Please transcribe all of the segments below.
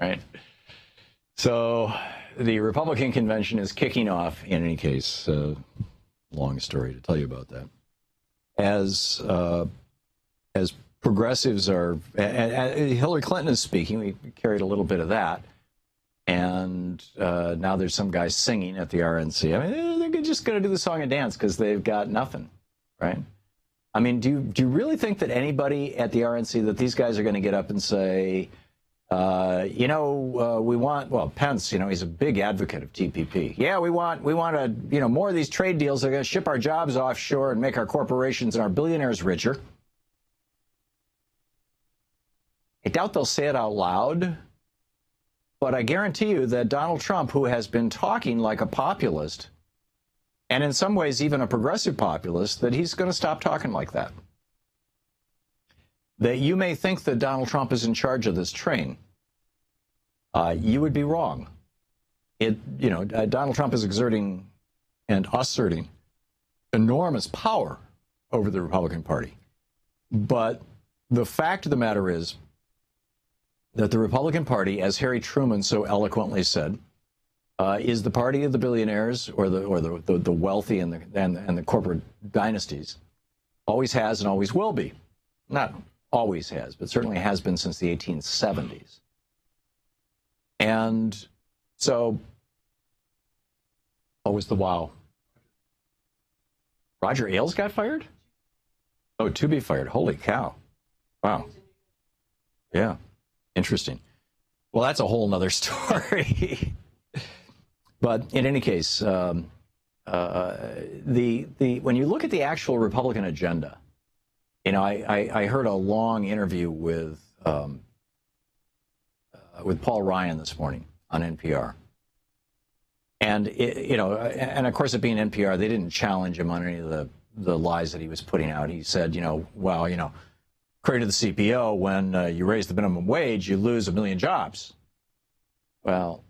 right? So the Republican convention is kicking off, in any case, long story to tell you about that. As progressives are, and Hillary Clinton is speaking, we carried a little bit of that, and now there's some guys singing at the RNC. I mean, they're just going to do the song and dance because they've got nothing, right? I mean, do you really think that anybody at the RNC, that these guys are going to get up and say, we want, well, Pence, he's a big advocate of TPP. Yeah, we want more of these trade deals. They're going to ship our jobs offshore and make our corporations and our billionaires richer. I doubt they'll say it out loud, but I guarantee you that Donald Trump, who has been talking like a populist, and in some ways even a progressive populist, that he's going to stop talking like that. That you may think that Donald Trump is in charge of this train. You would be wrong. Donald Trump is exerting and asserting enormous power over the Republican Party. But the fact of the matter is that the Republican Party, as Harry Truman so eloquently said, is the party of the billionaires or the wealthy and the corporate dynasties. Always has and always will be. Not always has, but certainly has been since the 1870s. And so, what was the wow? Roger Ailes got fired? Oh, to be fired. Holy cow. Wow. Yeah. Interesting. Well, that's a whole nother story. But in any case, when you look at the actual Republican agenda, I heard a long interview with Paul Ryan this morning on NPR, and and of course, it being NPR, they didn't challenge him on any of the lies that he was putting out. He said, according to the CPO, when you raise the minimum wage, you lose 1 million jobs. Well,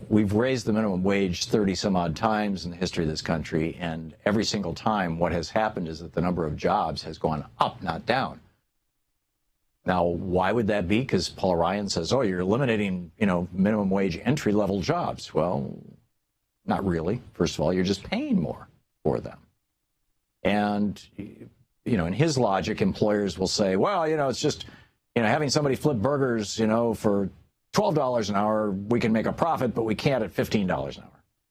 we've raised the minimum wage 30 some odd times in the history of this country, and every single time what has happened is that the number of jobs has gone up, not down. Now, why would that be? Because Paul Ryan says, oh, you're eliminating, minimum wage entry-level jobs. Well, not really. First of all, you're just paying more for them. And, in his logic, employers will say, well, it's just, having somebody flip burgers, for $12 an hour, we can make a profit, but we can't at $15 an hour.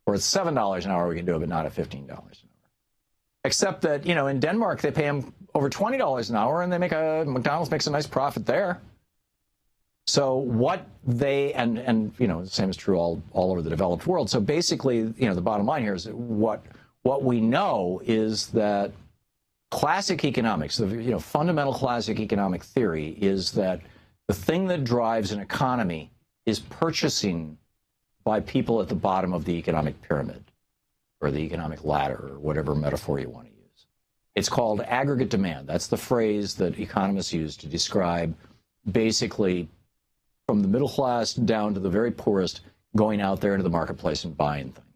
Or at $7 an hour, we can do it, but not at $15 an hour. Except that, in Denmark, they pay them over $20 an hour, and McDonald's makes a nice profit there. So what they, and the same is true all over the developed world. So basically, the bottom line here is that what we know is that classic economics, the fundamental classic economic theory is that the thing that drives an economy is purchasing by people at the bottom of the economic pyramid or the economic ladder or whatever metaphor you want to use. It's called aggregate demand. That's the phrase that economists use to describe basically from the middle class down to the very poorest going out there into the marketplace and buying things.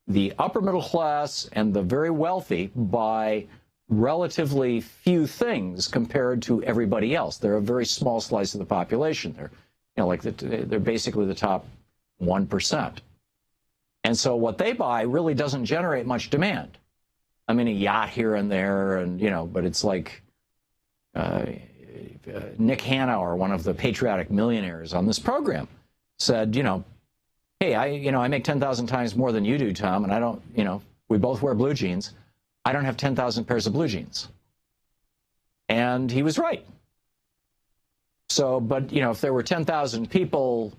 The upper middle class and the very wealthy buy relatively few things compared to everybody else. They're a very small slice of the population. They're basically the top 1%. And so what they buy really doesn't generate much demand. I mean, a yacht here and there, and but it's like Nick Hanauer, one of the patriotic millionaires on this program, said, hey, I make 10,000 times more than you do, Tom, and I don't, we both wear blue jeans. I don't have 10,000 pairs of blue jeans. And he was right. So, but, if there were 10,000 people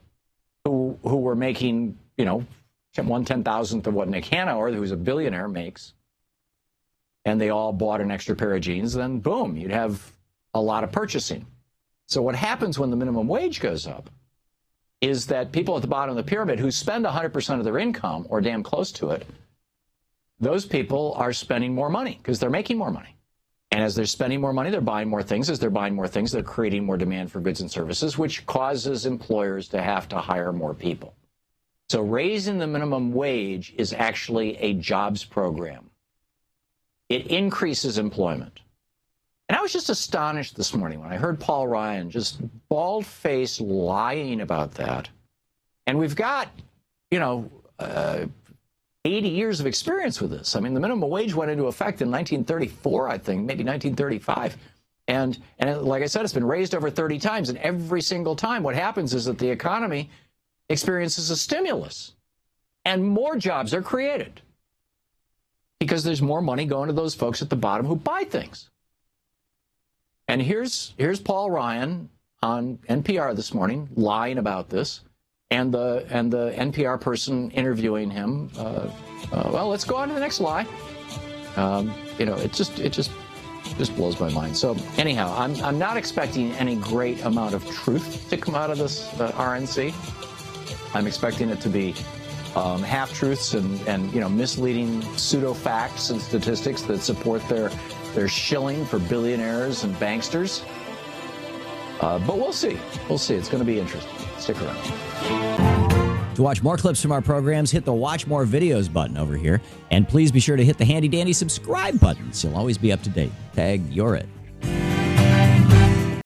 who were making, 1/10,000th of what Nick Hanauer, who's a billionaire, makes, and they all bought an extra pair of jeans, then boom, you'd have a lot of purchasing. So what happens when the minimum wage goes up is that people at the bottom of the pyramid who spend 100% of their income or damn close to it, those people are spending more money because they're making more money. And as they're spending more money, they're buying more things. As they're buying more things, they're creating more demand for goods and services, which causes employers to have to hire more people. So raising the minimum wage is actually a jobs program. It increases employment. And And I was just astonished this morning when I heard Paul Ryan just bald-faced lying about that. And we've got, 80 years of experience with this. I mean, the minimum wage went into effect in 1934, I think, maybe 1935. And like I said, it's been raised over 30 times. And every single time what happens is that the economy experiences a stimulus. And more jobs are created. Because there's more money going to those folks at the bottom who buy things. And here's Paul Ryan on NPR this morning lying about this. And the NPR person interviewing him, well, let's go on to the next lie. It just blows my mind. So anyhow, I'm not expecting any great amount of truth to come out of this RNC. I'm expecting it to be half-truths and misleading pseudo-facts and statistics that support their shilling for billionaires and banksters. But we'll see. We'll see. It's going to be interesting. Stick around. To watch more clips from our programs, hit the Watch More Videos button over here. And please be sure to hit the handy-dandy subscribe button so you'll always be up to date. Tag, you're it.